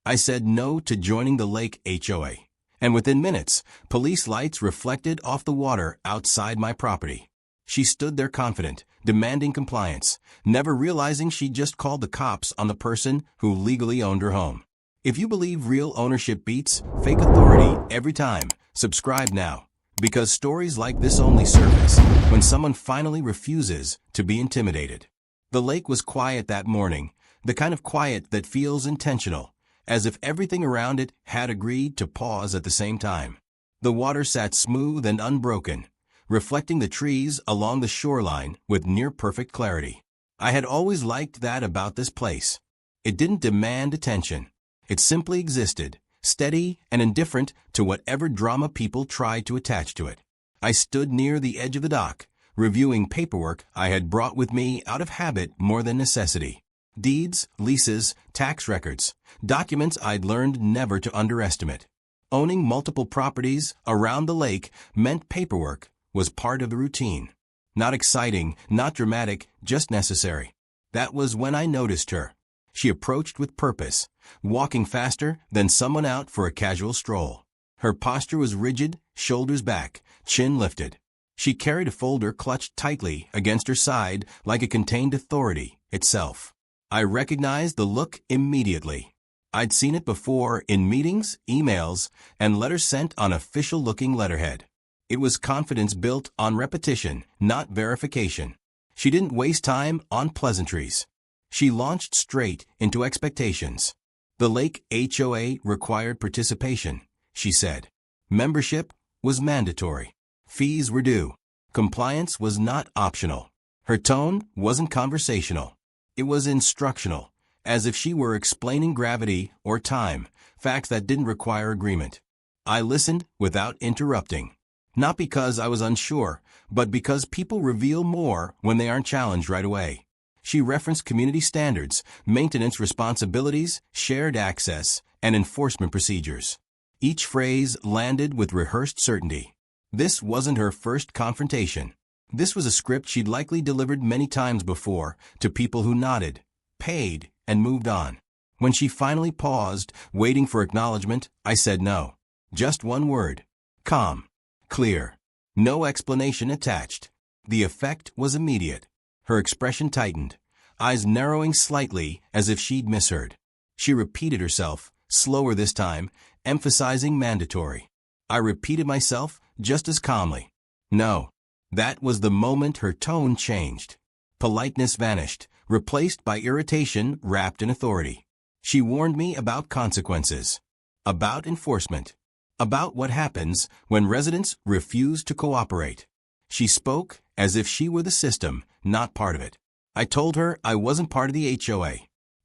I said no to joining the lake HOA. And within minutes, police lights reflected off the water outside my property. She stood there confident, demanding compliance, never realizing she'd just called the cops on the person who legally owned her home. If you believe real ownership beats fake authority every time, subscribe now. Because stories like this only surface when someone finally refuses to be intimidated. The lake was quiet that morning, the kind of quiet that feels intentional, as if everything around it had agreed to pause at the same time. The water sat smooth and unbroken, reflecting the trees along the shoreline with near-perfect clarity. I had always liked that about this place. It didn't demand attention. It simply existed, steady and indifferent to whatever drama people tried to attach to it. I stood near the edge of the dock, reviewing paperwork I had brought with me out of habit more than necessity. Deeds, leases, tax records, documents I'd learned never to underestimate. Owning multiple properties around the lake meant paperwork was part of the routine. Not exciting, not dramatic, just necessary. That was when I noticed her. She approached with purpose, walking faster than someone out for a casual stroll. Her posture was rigid, shoulders back, chin lifted. She carried a folder clutched tightly against her side like it contained authority itself. I recognized the look immediately. I'd seen it before in meetings, emails, and letters sent on official-looking letterhead. It was confidence built on repetition, not verification. She didn't waste time on pleasantries. She launched straight into expectations. The lake HOA required participation, she said. Membership was mandatory. Fees were due. Compliance was not optional. Her tone wasn't conversational. It was instructional, as if she were explaining gravity or time, facts that didn't require agreement. I listened without interrupting. Not because I was unsure, but because people reveal more when they aren't challenged right away. She referenced community standards, maintenance responsibilities, shared access, and enforcement procedures. Each phrase landed with rehearsed certainty. This wasn't her first confrontation. This was a script she'd likely delivered many times before to people who nodded, paid, and moved on. When she finally paused, waiting for acknowledgement, I said no. Just one word. Calm. Clear. No explanation attached. The effect was immediate. Her expression tightened, eyes narrowing slightly as if she'd misheard. She repeated herself, slower this time, emphasizing mandatory. I repeated myself just as calmly. No. That was the moment her tone changed. Politeness vanished, replaced by irritation wrapped in authority. She warned me about consequences, about enforcement, about what happens when residents refuse to cooperate. She spoke as if she were the system, not part of it. I told her I wasn't part of the HOA,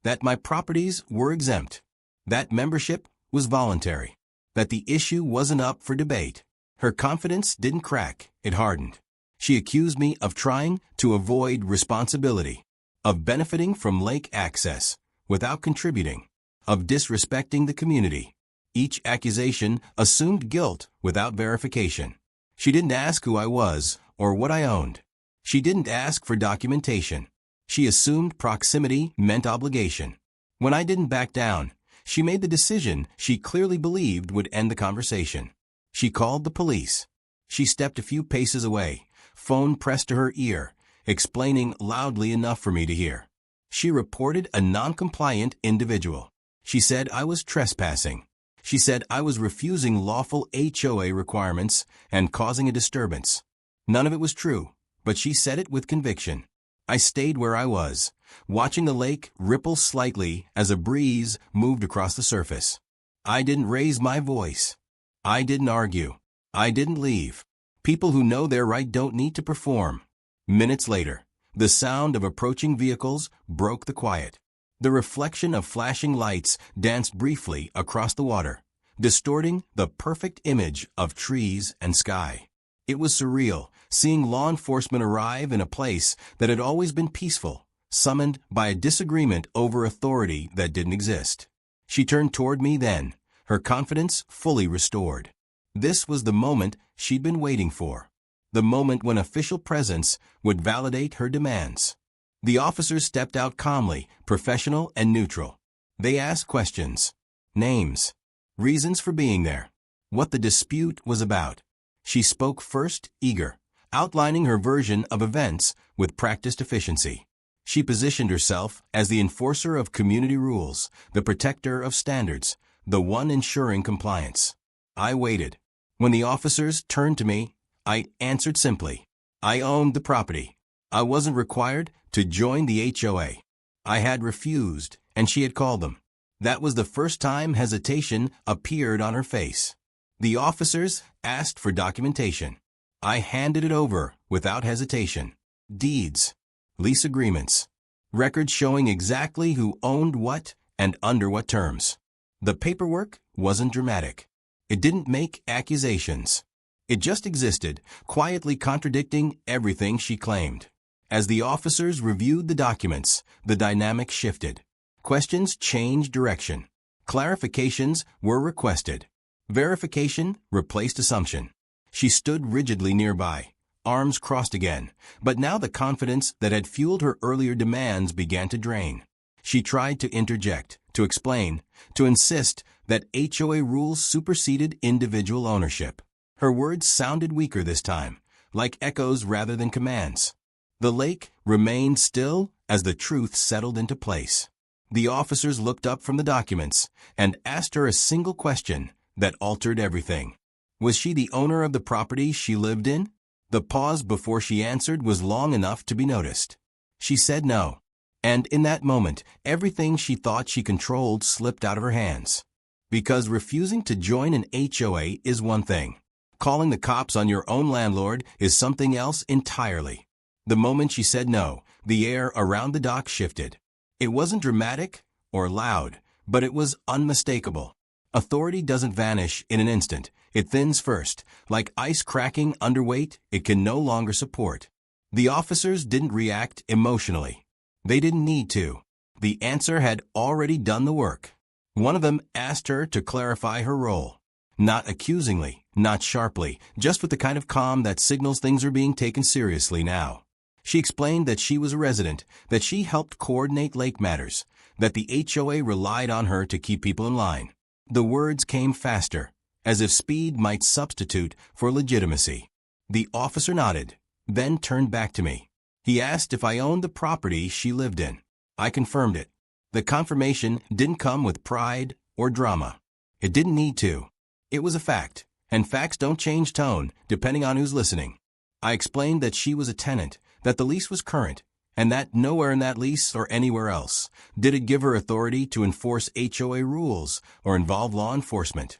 that my properties were exempt, that membership was voluntary, that the issue wasn't up for debate. Her confidence didn't crack, it hardened. She accused me of trying to avoid responsibility, of benefiting from lake access without contributing, of disrespecting the community. Each accusation assumed guilt without verification. She didn't ask who I was or what I owned. She didn't ask for documentation. She assumed proximity meant obligation. When I didn't back down, she made the decision she clearly believed would end the conversation. She called the police. She stepped a few paces away, phone pressed to her ear, explaining loudly enough for me to hear. She reported a non-compliant individual. She said I was trespassing. She said I was refusing lawful HOA requirements and causing a disturbance. None of it was true, but she said it with conviction. I stayed where I was, watching the lake ripple slightly as a breeze moved across the surface. I didn't raise my voice. I didn't argue. I didn't leave. People who know they're right don't need to perform. Minutes later, the sound of approaching vehicles broke the quiet. The reflection of flashing lights danced briefly across the water, distorting the perfect image of trees and sky. It was surreal, seeing law enforcement arrive in a place that had always been peaceful, summoned by a disagreement over authority that didn't exist. She turned toward me then, her confidence fully restored. This was the moment she'd been waiting for, the moment when official presence would validate her demands. The officers stepped out calmly, professional and neutral. They asked questions. names, reasons for being there, what the dispute was about. She spoke first, eager, outlining her version of events with practiced efficiency. She positioned herself as the enforcer of community rules, the protector of standards, the one ensuring compliance. I waited. When the officers turned to me, I answered simply. I owned the property. I wasn't required to join the HOA. I had refused, and she had called them. That was the first time hesitation appeared on her face. The officers asked for documentation. I handed it over without hesitation. Deeds, lease agreements, records showing exactly who owned what and under what terms. The paperwork wasn't dramatic. It didn't make accusations. It just existed, quietly contradicting everything she claimed. As the officers reviewed the documents, the dynamic shifted. Questions changed direction. Clarifications were requested. Verification replaced assumption. She stood rigidly nearby, arms crossed again, but now the confidence that had fueled her earlier demands began to drain. She tried to interject, to explain, to insist that HOA rules superseded individual ownership. Her words sounded weaker this time, like echoes rather than commands. The lake remained still as the truth settled into place. The officers looked up from the documents and asked her a single question that altered everything. Was she the owner of the property she lived in? The pause before she answered was long enough to be noticed. She said no. And in that moment, everything she thought she controlled slipped out of her hands. Because refusing to join an HOA is one thing. Calling the cops on your own landlord is something else entirely. The moment she said no, the air around the dock shifted. It wasn't dramatic or loud, but it was unmistakable. Authority doesn't vanish in an instant. It thins first. Like ice cracking under weight, it can no longer support. The officers didn't react emotionally. They didn't need to. The answer had already done the work. One of them asked her to clarify her role. Not accusingly, not sharply, just with the kind of calm that signals things are being taken seriously now. She explained that she was a resident, that she helped coordinate lake matters, that the HOA relied on her to keep people in line. The words came faster, as if speed might substitute for legitimacy. The officer nodded, then turned back to me. He asked if I owned the property she lived in. I confirmed it. The confirmation didn't come with pride or drama. It didn't need to. It was a fact, and facts don't change tone depending on who's listening. I explained that she was a tenant, that the lease was current, and that nowhere in that lease or anywhere else did it give her authority to enforce HOA rules or involve law enforcement.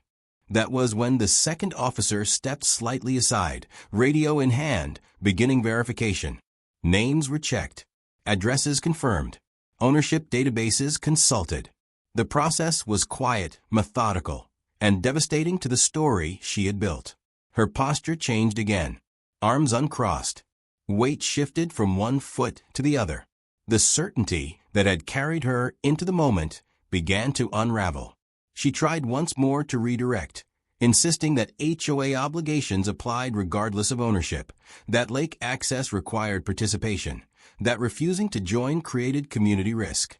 That was when the second officer stepped slightly aside, radio in hand, beginning verification. Names were checked, addresses confirmed, ownership databases consulted. The process was quiet, methodical, and devastating to the story she had built. Her posture changed again, arms uncrossed. Weight shifted from one foot to the other. The certainty that had carried her into the moment began to unravel. She tried once more to redirect, insisting that HOA obligations applied regardless of ownership, that lake access required participation, that refusing to join created community risk.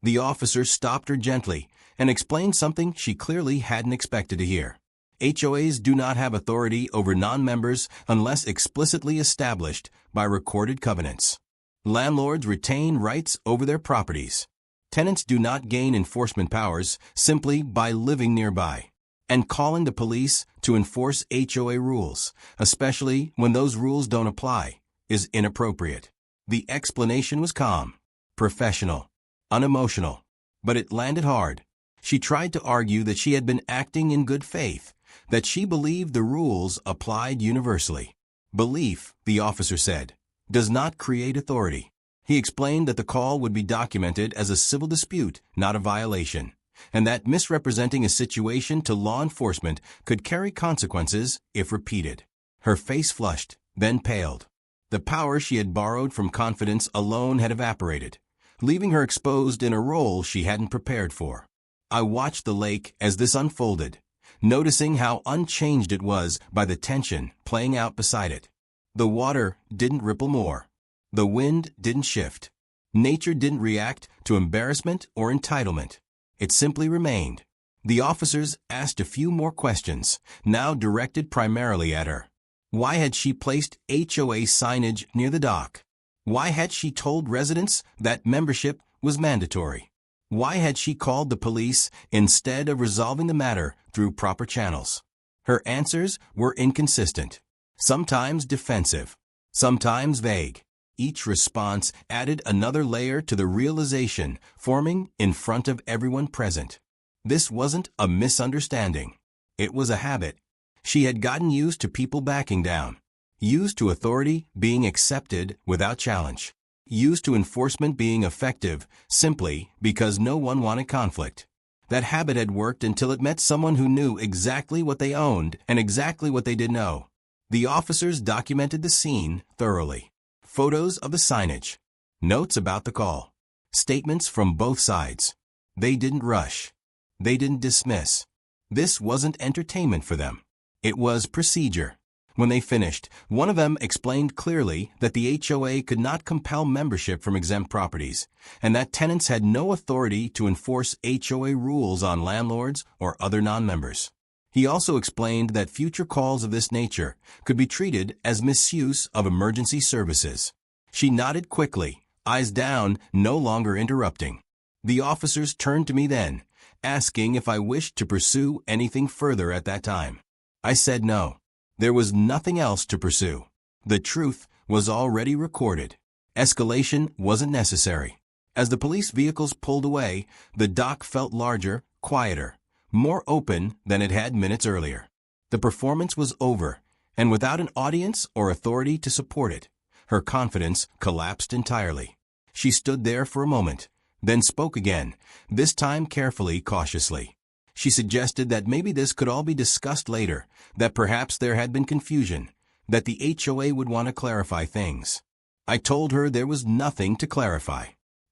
The officer stopped her gently and explained something she clearly hadn't expected to hear. HOAs do not have authority over non-members unless explicitly established by recorded covenants. Landlords retain rights over their properties. Tenants do not gain enforcement powers simply by living nearby and calling the police to enforce HOA rules, especially when those rules don't apply, is inappropriate. The explanation was calm, professional, unemotional, but it landed hard. She tried to argue that she had been acting in good faith, that she believed the rules applied universally. Belief, the officer said, does not create authority. He explained that the call would be documented as a civil dispute, not a violation, and that misrepresenting a situation to law enforcement could carry consequences if repeated. Her face flushed, then paled. The power she had borrowed from confidence alone had evaporated, leaving her exposed in a role she hadn't prepared for. I watched the lake as this unfolded, noticing how unchanged it was by the tension playing out beside it. The water didn't ripple more. The wind didn't shift. Nature didn't react to embarrassment or entitlement. It simply remained. The officers asked a few more questions, now directed primarily at her. Why had she placed HOA signage near the dock? Why had she told residents that membership was mandatory? Why had she called the police instead of resolving the matter through proper channels? Her answers were inconsistent, sometimes defensive, sometimes vague. Each response added another layer to the realization forming in front of everyone present. This wasn't a misunderstanding. It was a habit. She had gotten used to people backing down, used to authority being accepted without challenge, used to enforcement being effective simply because no one wanted conflict. That habit had worked until it met someone who knew exactly what they owned and exactly what they didn't know. The officers documented the scene thoroughly. Photos of the signage, notes about the call, statements from both sides. They didn't rush. They didn't dismiss. This wasn't entertainment for them. It was procedure. When they finished, one of them explained clearly that the HOA could not compel membership from exempt properties, and that tenants had no authority to enforce HOA rules on landlords or other non-members. He also explained that future calls of this nature could be treated as misuse of emergency services. She nodded quickly, eyes down, no longer interrupting. The officers turned to me then, asking if I wished to pursue anything further at that time. I said no. There was nothing else to pursue. The truth was already recorded. Escalation wasn't necessary. As the police vehicles pulled away, the dock felt larger, quieter, more open than it had minutes earlier. The performance was over, and without an audience or authority to support it, her confidence collapsed entirely. She stood there for a moment, then spoke again, this time carefully, cautiously. She suggested that maybe this could all be discussed later, that perhaps there had been confusion, that the HOA would want to clarify things. I told her there was nothing to clarify.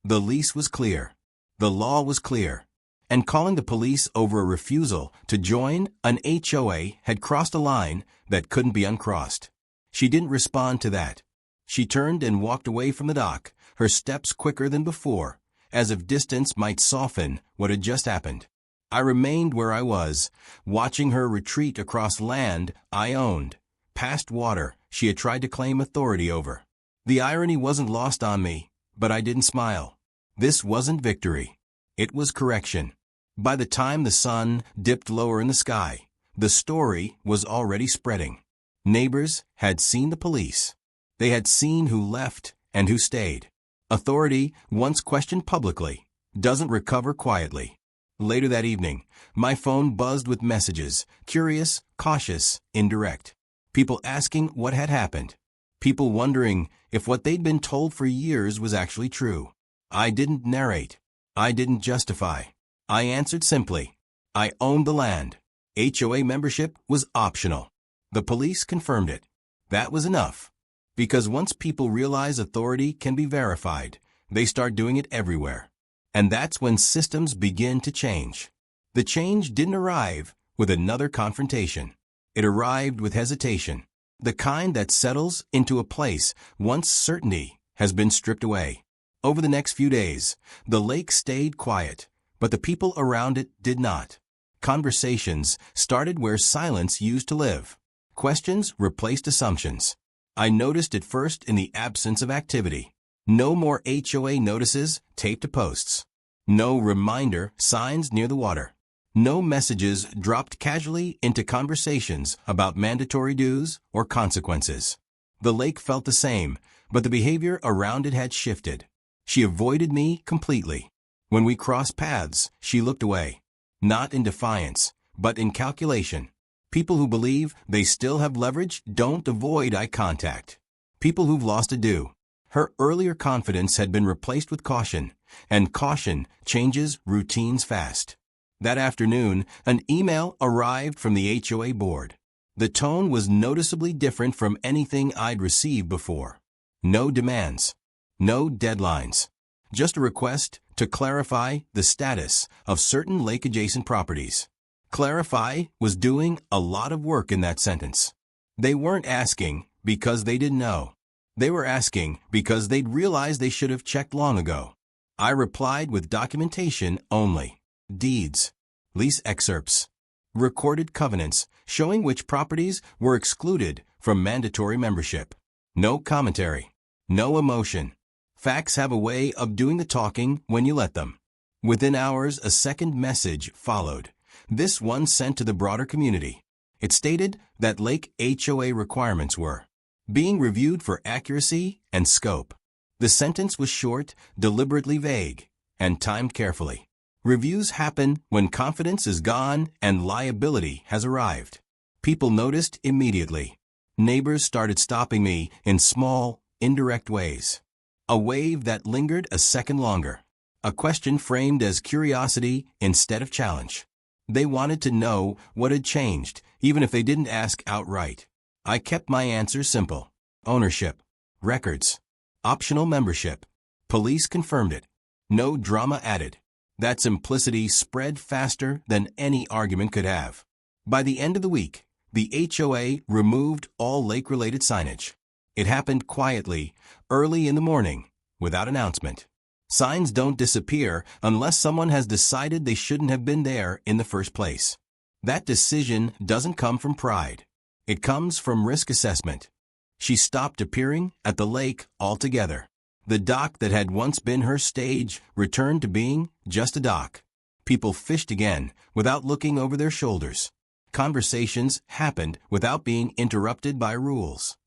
The lease was clear. The law was clear. And calling the police over a refusal to join an HOA had crossed a line that couldn't be uncrossed. She didn't respond to that. She turned and walked away from the dock, her steps quicker than before, as if distance might soften what had just happened. I remained where I was, watching her retreat across land I owned, past water she had tried to claim authority over. The irony wasn't lost on me, but I didn't smile. This wasn't victory. It was correction. By the time the sun dipped lower in the sky, the story was already spreading. Neighbors had seen the police. They had seen who left and who stayed. Authority, once questioned publicly, doesn't recover quietly. Later that evening, my phone buzzed with messages, curious, cautious, indirect. People asking what had happened. People wondering if what they'd been told for years was actually true. I didn't narrate. I didn't justify. I answered simply. I owned the land. HOA membership was optional. The police confirmed it. That was enough. Because once people realize authority can be verified, they start doing it everywhere. And that's when systems begin to change. The change didn't arrive with another confrontation. It arrived with hesitation, the kind that settles into a place once certainty has been stripped away. Over the next few days, the lake stayed quiet, but the people around it did not. Conversations started where silence used to live. Questions replaced assumptions. I noticed it first in the absence of activity. No more HOA notices taped to posts. No reminder signs near the water. No messages dropped casually into conversations about mandatory dues or consequences. The lake felt the same, but the behavior around it had shifted. She avoided me completely. When we crossed paths, she looked away. Not in defiance, but in calculation. People who believe they still have leverage don't avoid eye contact. People who've lost a do. Her earlier confidence had been replaced with caution, and caution changes routines fast. That afternoon, an email arrived from the HOA board. The tone was noticeably different from anything I'd received before. No demands. No deadlines. Just a request to clarify the status of certain lake-adjacent properties. Clarify was doing a lot of work in that sentence. They weren't asking because they didn't know. They were asking because they'd realized they should have checked long ago. I replied with documentation only. Deeds. lease excerpts, recorded covenants showing which properties were excluded from mandatory membership. No commentary, no emotion. Facts have a way of doing the talking when you let them. Within hours, a second message followed, this one sent to the broader community. It stated that Lake HOA requirements were being reviewed for accuracy and scope. The sentence was short, deliberately vague, and timed carefully. Reviews happen when confidence is gone and liability has arrived. People noticed immediately. Neighbors started stopping me in small, indirect ways. A wave that lingered a second longer. A question framed as curiosity instead of challenge. They wanted to know what had changed, even if they didn't ask outright. I kept my answer simple. Ownership. Records. Optional membership. Police confirmed it. No drama added. That simplicity spread faster than any argument could have. By the end of the week, the HOA removed all lake-related signage. It happened quietly, early in the morning, without announcement. Signs don't disappear unless someone has decided they shouldn't have been there in the first place. That decision doesn't come from pride. It comes from risk assessment. She stopped appearing at the lake altogether. The dock that had once been her stage returned to being just a dock. People fished again without looking over their shoulders. Conversations happened without being interrupted by rules.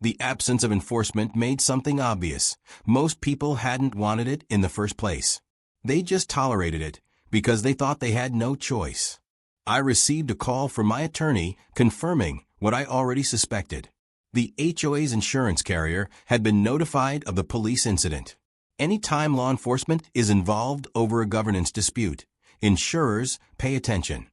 The absence of enforcement made something obvious. Most people hadn't wanted it in the first place. They just tolerated it because they thought they had no choice. I received a call from my attorney confirming what I already suspected. The HOA's insurance carrier had been notified of the police incident. Anytime law enforcement is involved over a governance dispute, insurers pay attention.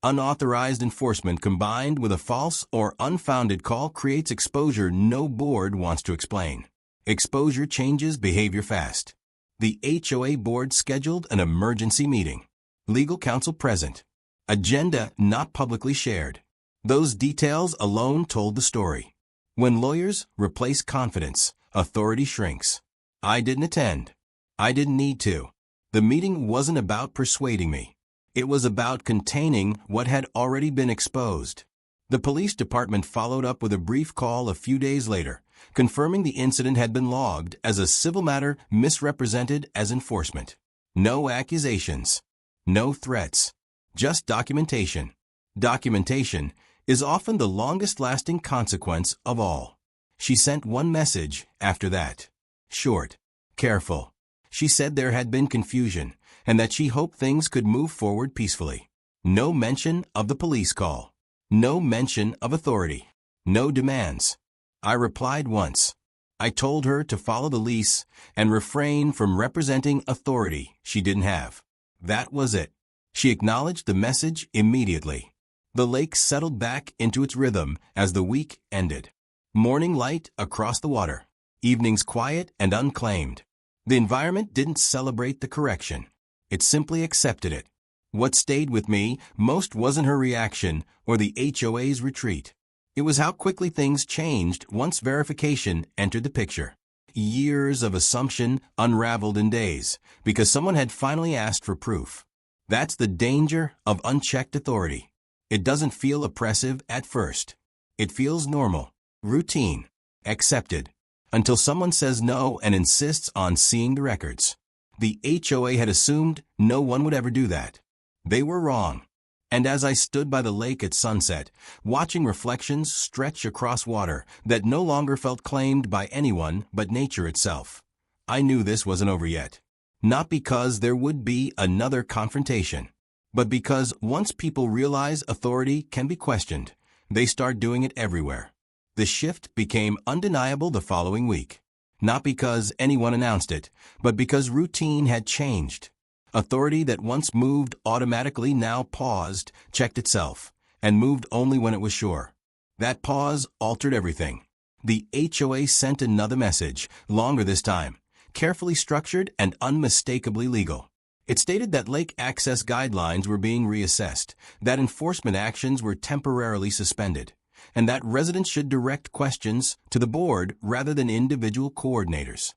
Unauthorized enforcement combined with a false or unfounded call creates exposure no board wants to explain. Exposure changes behavior fast. The HOA board scheduled an emergency meeting. Legal counsel present. Agenda not publicly shared. Those details alone told the story. When lawyers replace confidence, authority shrinks. I didn't attend. I didn't need to. The meeting wasn't about persuading me. It was about containing what had already been exposed. The police department followed up with a brief call a few days later, confirming the incident had been logged as a civil matter misrepresented as enforcement. No accusations. No threats. Just documentation. Documentation is often the longest-lasting consequence of all. She sent one message after that. Short. Careful. She said there had been confusion and that she hoped things could move forward peacefully. No mention of the police call. No mention of authority. No demands. I replied once. I told her to follow the lease and refrain from representing authority she didn't have. That was it. She acknowledged the message immediately. The lake settled back into its rhythm as the week ended. Morning light across the water. Evenings quiet and unclaimed. The environment didn't celebrate the correction. It simply accepted it. What stayed with me most wasn't her reaction or the HOA's retreat. It was how quickly things changed once verification entered the picture. Years of assumption unraveled in days because someone had finally asked for proof. That's the danger of unchecked authority. It doesn't feel oppressive at first. It feels normal, routine, accepted, until someone says no and insists on seeing the records. The HOA had assumed no one would ever do that. They were wrong. And as I stood by the lake at sunset, watching reflections stretch across water that no longer felt claimed by anyone but nature itself, I knew this wasn't over yet. Not because there would be another confrontation, but because once people realize authority can be questioned, they start doing it everywhere. The shift became undeniable the following week, not because anyone announced it, but because routine had changed. Authority that once moved automatically now paused, checked itself, and moved only when it was sure. That pause altered everything. The HOA sent another message, longer this time, carefully structured and unmistakably legal. It stated that lake access guidelines were being reassessed, that enforcement actions were temporarily suspended, and that residents should direct questions to the board rather than individual coordinators.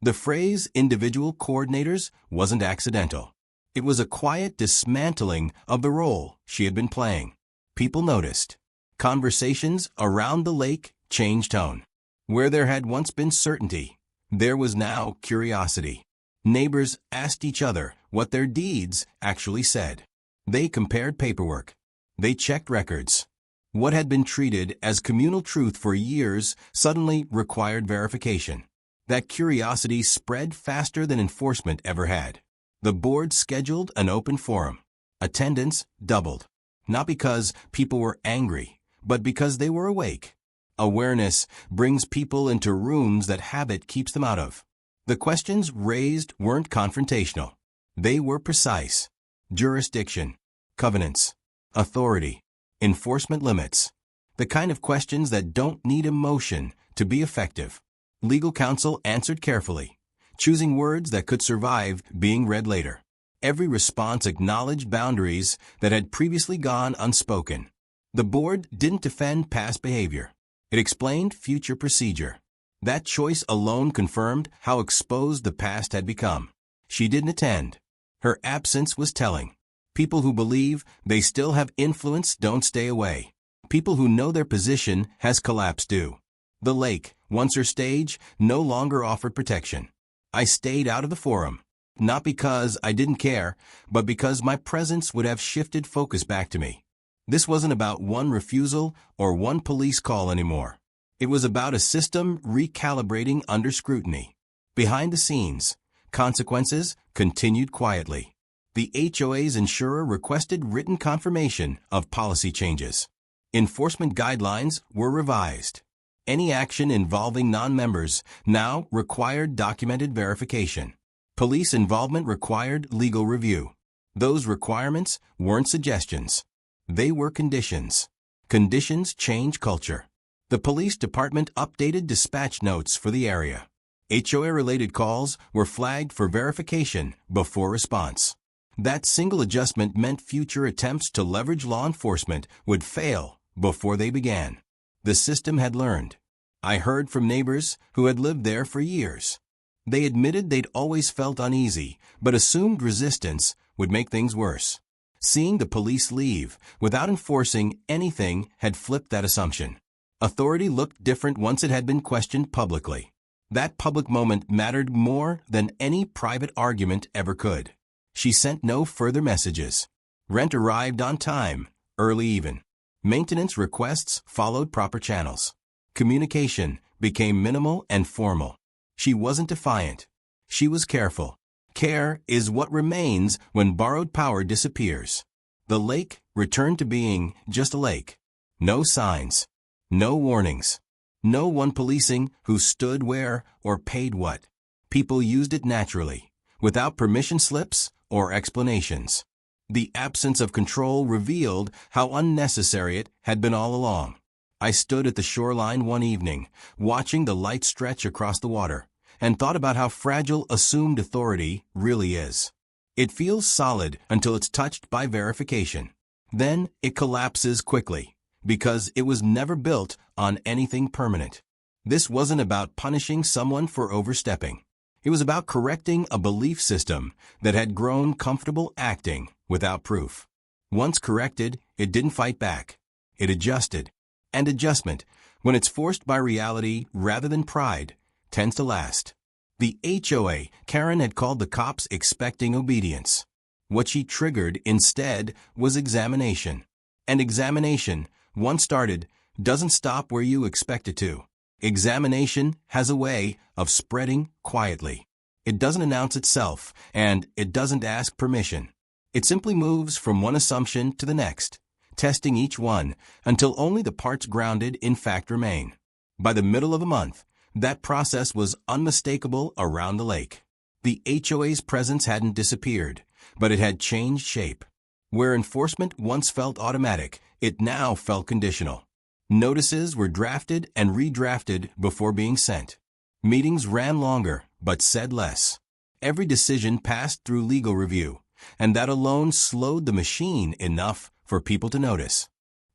The phrase individual coordinators wasn't accidental. It was a quiet dismantling of the role she had been playing. People noticed. Conversations around the lake changed tone. Where there had once been certainty, there was now curiosity. Neighbors asked each other what their deeds actually said. They compared paperwork. They checked records. What had been treated as communal truth for years suddenly required verification. That curiosity spread faster than enforcement ever had. The board scheduled an open forum. Attendance doubled. Not because people were angry, but because they were awake. Awareness brings people into rooms that habit keeps them out of. The questions raised weren't confrontational. They were precise. Jurisdiction, covenants, authority, enforcement limits. The kind of questions that don't need emotion to be effective. Legal counsel answered carefully, choosing words that could survive being read later. Every response acknowledged boundaries that had previously gone unspoken. The board didn't defend past behavior. It explained future procedure. That choice alone confirmed how exposed the past had become. She didn't attend. Her absence was telling. People who believe they still have influence don't stay away. People who know their position has collapsed do. The lake, once her stage, no longer offered protection. I stayed out of the forum. Not because I didn't care, but because my presence would have shifted focus back to me. This wasn't about one refusal or one police call anymore. It was about a system recalibrating under scrutiny. Behind the scenes, consequences continued quietly. The HOA's insurer requested written confirmation of policy changes. Enforcement guidelines were revised. Any action involving non-members now required documented verification. Police involvement required legal review. Those requirements weren't suggestions. They were conditions. Conditions change culture. The police department updated dispatch notes for the area. HOA-related calls were flagged for verification before response. That single adjustment meant future attempts to leverage law enforcement would fail before they began. The system had learned. I heard from neighbors who had lived there for years. They admitted they'd always felt uneasy, but assumed resistance would make things worse. Seeing the police leave without enforcing anything had flipped that assumption. Authority looked different once it had been questioned publicly. That public moment mattered more than any private argument ever could. She sent no further messages. Rent arrived on time, early even. Maintenance requests followed proper channels. Communication became minimal and formal. She wasn't defiant. She was careful. Care is what remains when borrowed power disappears. The lake returned to being just a lake. No signs. No warnings. No one policing who stood where or paid what. People used it naturally, without permission slips or explanations. The absence of control revealed how unnecessary it had been all along. I stood at the shoreline one evening, watching the light stretch across the water, and thought about how fragile assumed authority really is. It feels solid until it's touched by verification. Then it collapses quickly, because it was never built on anything permanent. This wasn't about punishing someone for overstepping. It was about correcting a belief system that had grown comfortable acting without proof. Once corrected, it didn't fight back. It adjusted. And adjustment, when it's forced by reality rather than pride, tends to last. The HOA, Karen had called the cops expecting obedience. What she triggered instead was examination. And examination, once started, doesn't stop where you expect it to. Examination has a way of spreading quietly. It doesn't announce itself, and it doesn't ask permission. It simply moves from one assumption to the next, testing each one until only the parts grounded in fact remain. By the middle of a month, that process was unmistakable around the lake. The HOA's presence hadn't disappeared, but it had changed shape. Where enforcement once felt automatic, it now felt conditional. Notices were drafted and redrafted before being sent. Meetings ran longer, but said less. Every decision passed through legal review, and that alone slowed the machine enough for people to notice.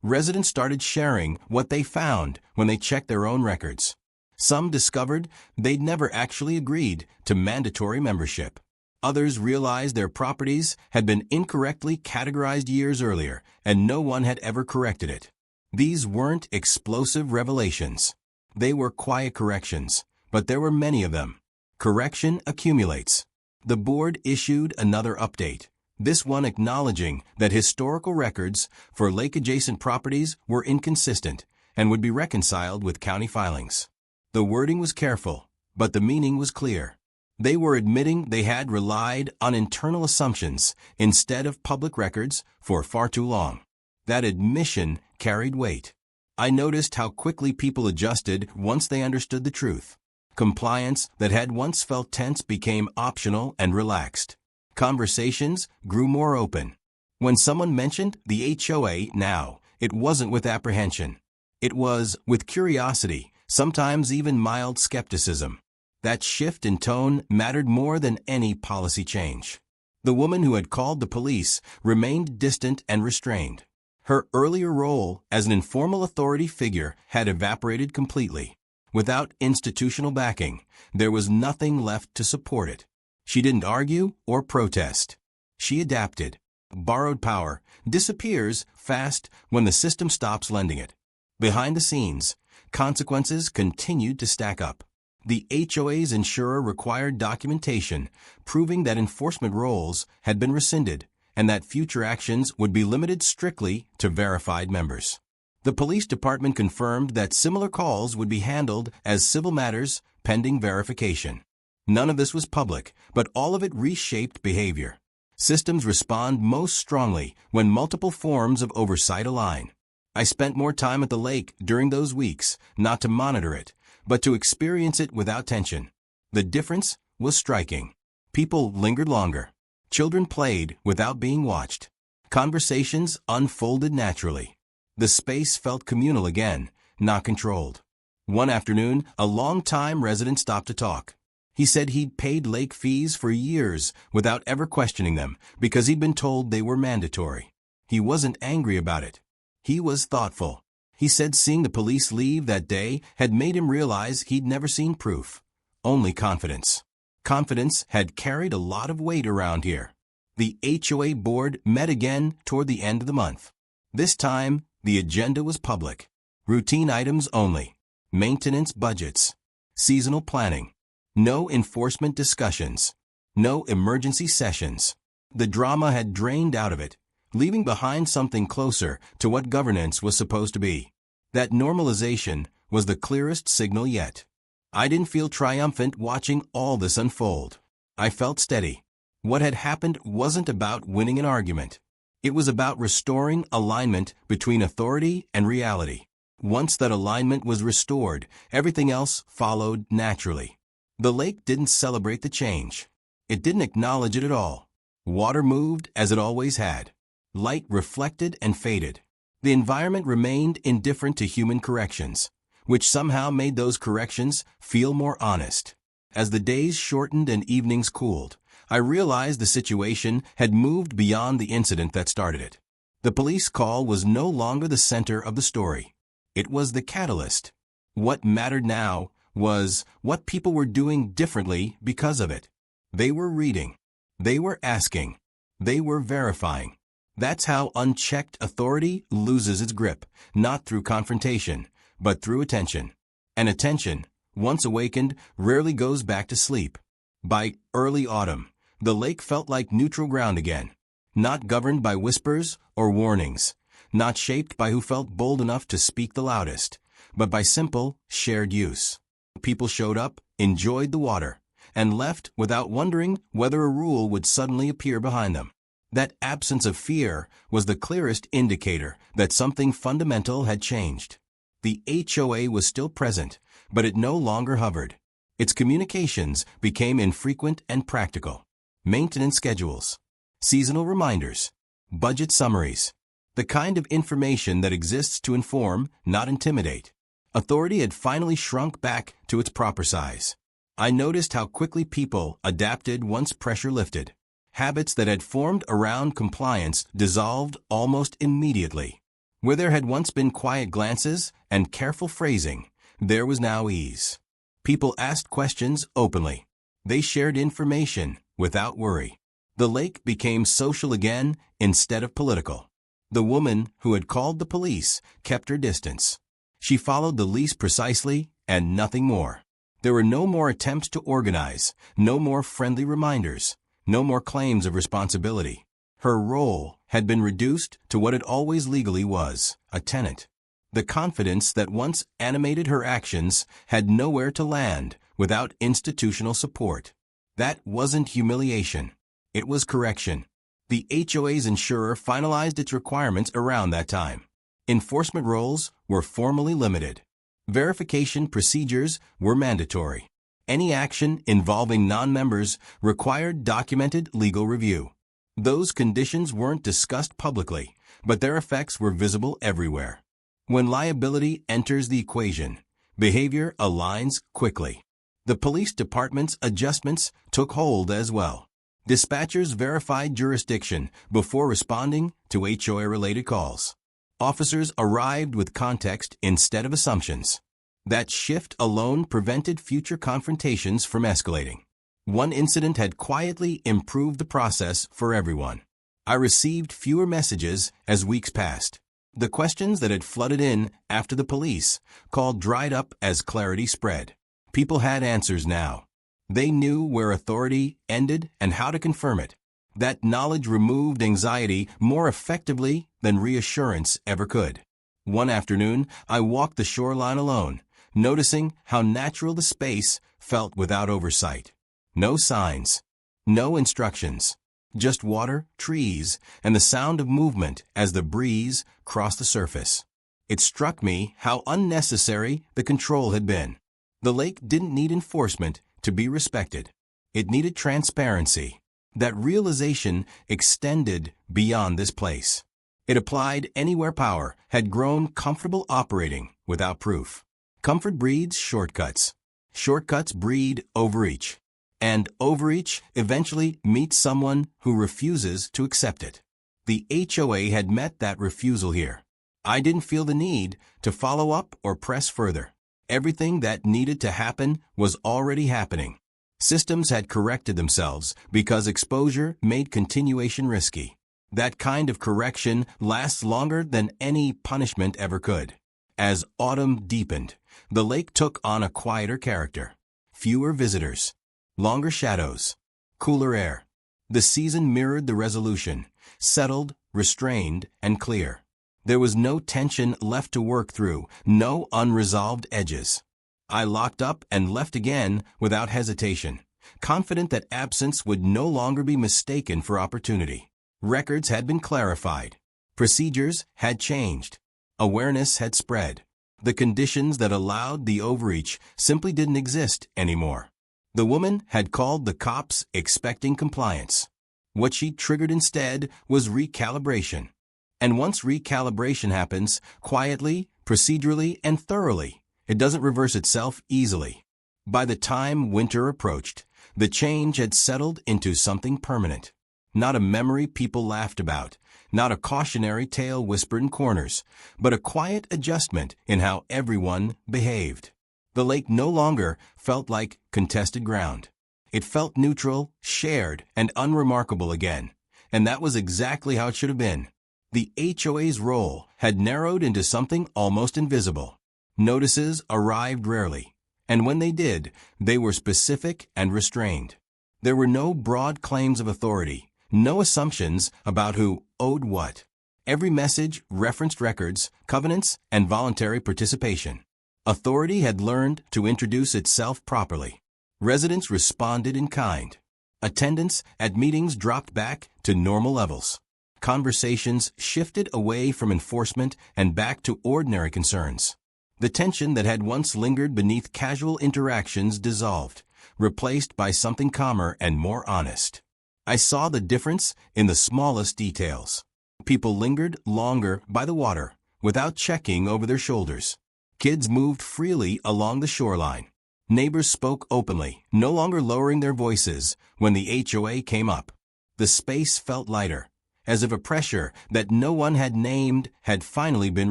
Residents started sharing what they found when they checked their own records. Some discovered they'd never actually agreed to mandatory membership. Others realized their properties had been incorrectly categorized years earlier, and no one had ever corrected it. These weren't explosive revelations. They were quiet corrections, but there were many of them. Correction accumulates. The board issued another update, this one acknowledging that historical records for lake-adjacent properties were inconsistent and would be reconciled with county filings. The wording was careful, but the meaning was clear. They were admitting they had relied on internal assumptions instead of public records for far too long. That admission carried weight. I noticed how quickly people adjusted once they understood the truth. Compliance that had once felt tense became optional and relaxed. Conversations grew more open. When someone mentioned the HOA now, it wasn't with apprehension. It was with curiosity, sometimes even mild skepticism. That shift in tone mattered more than any policy change. The woman who had called the police remained distant and restrained. Her earlier role as an informal authority figure had evaporated completely. Without institutional backing, there was nothing left to support it. She didn't argue or protest. She adapted. Borrowed power disappears fast when the system stops lending it. Behind the scenes, consequences continued to stack up. The HOA's insurer required documentation proving that enforcement roles had been rescinded and that future actions would be limited strictly to verified members. The police department confirmed that similar calls would be handled as civil matters pending verification. None of this was public, but all of it reshaped behavior. Systems respond most strongly when multiple forms of oversight align. I spent more time at the lake during those weeks, not to monitor it, but to experience it without tension. The difference was striking. People lingered longer. Children played without being watched. Conversations unfolded naturally. The space felt communal again, not controlled. One afternoon, a long-time resident stopped to talk. He said he'd paid lake fees for years without ever questioning them because he'd been told they were mandatory. He wasn't angry about it. He was thoughtful. He said seeing the police leave that day had made him realize he'd never seen proof, only confidence. Confidence had carried a lot of weight around here. The HOA board met again toward the end of the month. This time, the agenda was public. Routine items only. Maintenance budgets. Seasonal planning. No enforcement discussions. No emergency sessions. The drama had drained out of it, leaving behind something closer to what governance was supposed to be. That normalization was the clearest signal yet. I didn't feel triumphant watching all this unfold. I felt steady. What had happened wasn't about winning an argument. It was about restoring alignment between authority and reality. Once that alignment was restored, everything else followed naturally. The lake didn't celebrate the change. It didn't acknowledge it at all. Water moved as it always had. Light reflected and faded. The environment remained indifferent to human corrections, which somehow made those corrections feel more honest. As the days shortened and evenings cooled, I realized the situation had moved beyond the incident that started it. The police call was no longer the center of the story. It was the catalyst. What mattered now was what people were doing differently because of it. They were reading. They were asking. They were verifying. That's how unchecked authority loses its grip, not through confrontation, but through attention. And attention, once awakened, rarely goes back to sleep. By early autumn, the lake felt like neutral ground again, not governed by whispers or warnings, not shaped by who felt bold enough to speak the loudest, but by simple, shared use. People showed up, enjoyed the water, and left without wondering whether a rule would suddenly appear behind them. That absence of fear was the clearest indicator that something fundamental had changed. The HOA was still present, but it no longer hovered. Its communications became infrequent and practical. Maintenance schedules, seasonal reminders, budget summaries, the kind of information that exists to inform, not intimidate. Authority had finally shrunk back to its proper size. I noticed how quickly people adapted once pressure lifted. Habits that had formed around compliance dissolved almost immediately. Where there had once been quiet glances and careful phrasing, there was now ease. People asked questions openly. They shared information without worry. The lake became social again instead of political. The woman who had called the police kept her distance. She followed the lease precisely and nothing more. There were no more attempts to organize, no more friendly reminders, no more claims of responsibility. Her role had been reduced to what it always legally was, a tenant. The confidence that once animated her actions had nowhere to land without institutional support. That wasn't humiliation. It was correction. The HOA's insurer finalized its requirements around that time. Enforcement roles were formally limited. Verification procedures were mandatory. Any action involving non-members required documented legal review. Those conditions weren't discussed publicly, but their effects were visible everywhere. When liability enters the equation, behavior aligns quickly. The police department's adjustments took hold as well. Dispatchers verified jurisdiction before responding to HOA-related calls. Officers arrived with context instead of assumptions. That shift alone prevented future confrontations from escalating. One incident had quietly improved the process for everyone. I received fewer messages as weeks passed. The questions that had flooded in after the police call dried up as clarity spread. People had answers now. They knew where authority ended and how to confirm it. That knowledge removed anxiety more effectively than reassurance ever could. One afternoon, I walked the shoreline alone, noticing how natural the space felt without oversight. No signs, no instructions, just water, trees, and the sound of movement as the breeze crossed the surface. It struck me how unnecessary the control had been. The lake didn't need enforcement to be respected. It needed transparency. That realization extended beyond this place. It applied anywhere power had grown comfortable operating without proof. Comfort breeds shortcuts. Shortcuts breed overreach. And overreach eventually meets someone who refuses to accept it. The HOA had met that refusal here. I didn't feel the need to follow up or press further. Everything that needed to happen was already happening. Systems had corrected themselves because exposure made continuation risky. That kind of correction lasts longer than any punishment ever could. As autumn deepened, the lake took on a quieter character. Fewer visitors. Longer shadows. Cooler air. The season mirrored the resolution, settled, restrained, and clear. There was no tension left to work through, no unresolved edges. I locked up and left again without hesitation, confident that absence would no longer be mistaken for opportunity. Records had been clarified. Procedures had changed. Awareness had spread. The conditions that allowed the overreach simply didn't exist anymore. The woman had called the cops expecting compliance. What she triggered instead was recalibration. And once recalibration happens, quietly, procedurally, and thoroughly, it doesn't reverse itself easily. By the time winter approached, the change had settled into something permanent. Not a memory people laughed about, not a cautionary tale whispered in corners, but a quiet adjustment in how everyone behaved. The lake no longer felt like contested ground. It felt neutral, shared, and unremarkable again. And that was exactly how it should have been. The HOA's role had narrowed into something almost invisible. Notices arrived rarely, and when they did, they were specific and restrained. There were no broad claims of authority, no assumptions about who owed what. Every message referenced records, covenants, and voluntary participation. Authority had learned to introduce itself properly. Residents responded in kind. Attendance at meetings dropped back to normal levels. Conversations shifted away from enforcement and back to ordinary concerns. The tension that had once lingered beneath casual interactions dissolved, replaced by something calmer and more honest. I saw the difference in the smallest details. People lingered longer by the water without checking over their shoulders. Kids moved freely along the shoreline. Neighbors spoke openly, no longer lowering their voices when the HOA came up. The space felt lighter, as if a pressure that no one had named had finally been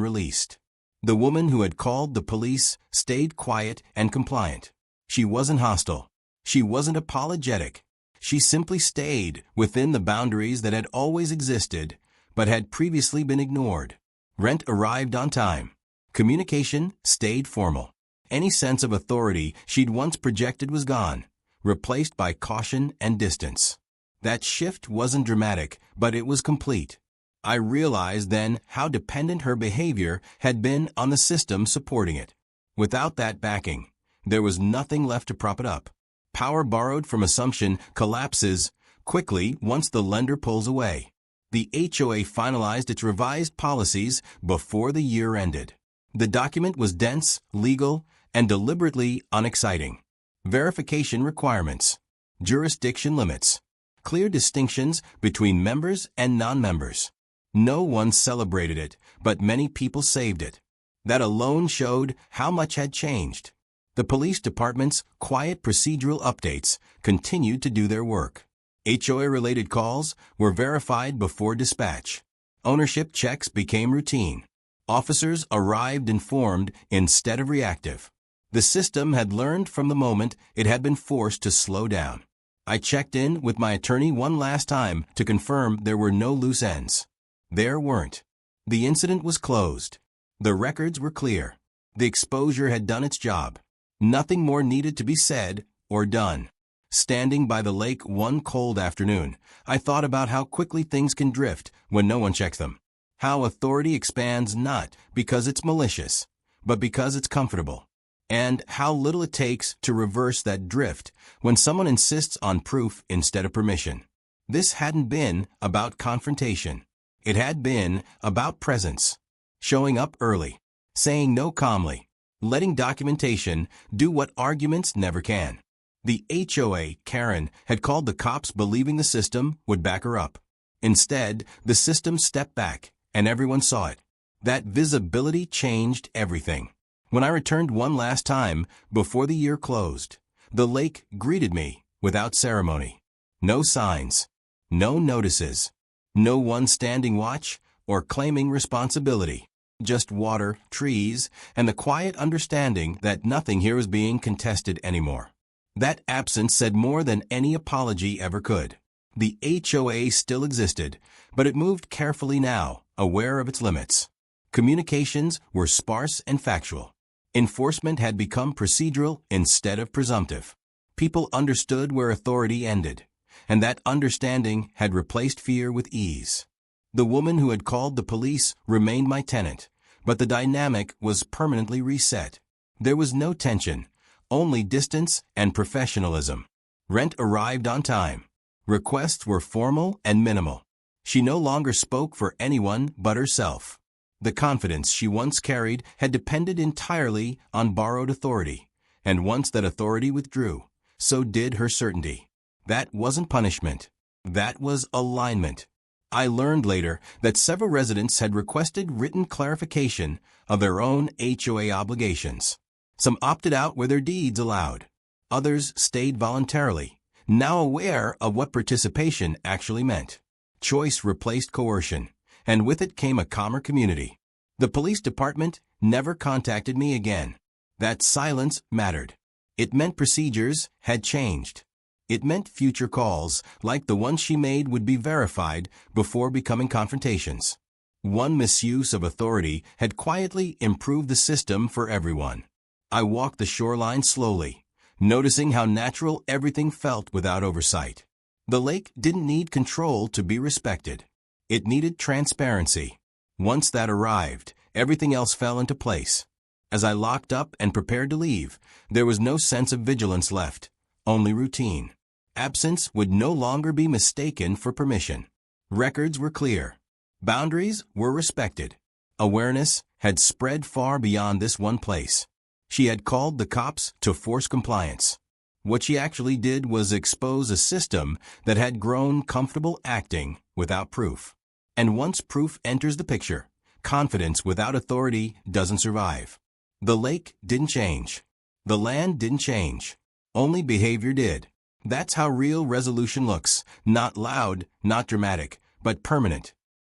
released. The woman who had called the police stayed quiet and compliant. She wasn't hostile. She wasn't apologetic. She simply stayed within the boundaries that had always existed but had previously been ignored. Rent arrived on time. Communication stayed formal. Any sense of authority she'd once projected was gone, replaced by caution and distance. That shift wasn't dramatic, but it was complete. I realized then how dependent her behavior had been on the system supporting it. Without that backing, there was nothing left to prop it up. Power borrowed from assumption collapses quickly once the lender pulls away. The HOA finalized its revised policies before the year ended. The document was dense, legal, and deliberately unexciting. Verification requirements, jurisdiction limits, clear distinctions between members and non-members. No one celebrated it, but many people saved it. That alone showed how much had changed. The police department's quiet procedural updates continued to do their work. HOA-related calls were verified before dispatch. Ownership checks became routine. Officers arrived informed instead of reactive. The system had learned from the moment it had been forced to slow down. I checked in with my attorney one last time to confirm there were no loose ends. There weren't. The incident was closed. The records were clear. The exposure had done its job. Nothing more needed to be said or done. Standing by the lake one cold afternoon, I thought about how quickly things can drift when no one checks them. How authority expands not because it's malicious, but because it's comfortable. And how little it takes to reverse that drift when someone insists on proof instead of permission. This hadn't been about confrontation. It had been about presence. Showing up early, saying no calmly, letting documentation do what arguments never can. The HOA, Karen, had called the cops believing the system would back her up. Instead, the system stepped back, and everyone saw it. That visibility changed everything. When I returned one last time before the year closed, the lake greeted me without ceremony. No signs, no notices, no one standing watch or claiming responsibility. Just water, trees, and the quiet understanding that nothing here was being contested anymore. That absence said more than any apology ever could. The HOA still existed, but it moved carefully now, aware of its limits. Communications were sparse and factual. Enforcement had become procedural instead of presumptive. People understood where authority ended, and that understanding had replaced fear with ease. The woman who had called the police remained my tenant, but the dynamic was permanently reset. There was no tension, only distance and professionalism. Rent arrived on time. Requests were formal and minimal. She no longer spoke for anyone but herself. The confidence she once carried had depended entirely on borrowed authority, and once that authority withdrew, so did her certainty. That wasn't punishment. That was alignment. I learned later that several residents had requested written clarification of their own HOA obligations. Some opted out where their deeds allowed. Others stayed voluntarily, now aware of what participation actually meant. Choice replaced coercion, and with it came a calmer community. The police department never contacted me again. That silence mattered. It meant procedures had changed. It meant future calls, like the one she made, would be verified before becoming confrontations. One misuse of authority had quietly improved the system for everyone. I walked the shoreline slowly, noticing how natural everything felt without oversight. The lake didn't need control to be respected. It needed transparency. Once that arrived, everything else fell into place. As I locked up and prepared to leave, there was no sense of vigilance left, only routine. Absence would no longer be mistaken for permission. Records were clear. Boundaries were respected. Awareness had spread far beyond this one place. She had called the cops to force compliance. What she actually did was expose a system that had grown comfortable acting without proof. And once proof enters the picture, confidence without authority doesn't survive. The lake didn't change. The land didn't change. Only behavior did. That's how real resolution looks. Not loud, not dramatic, but permanent.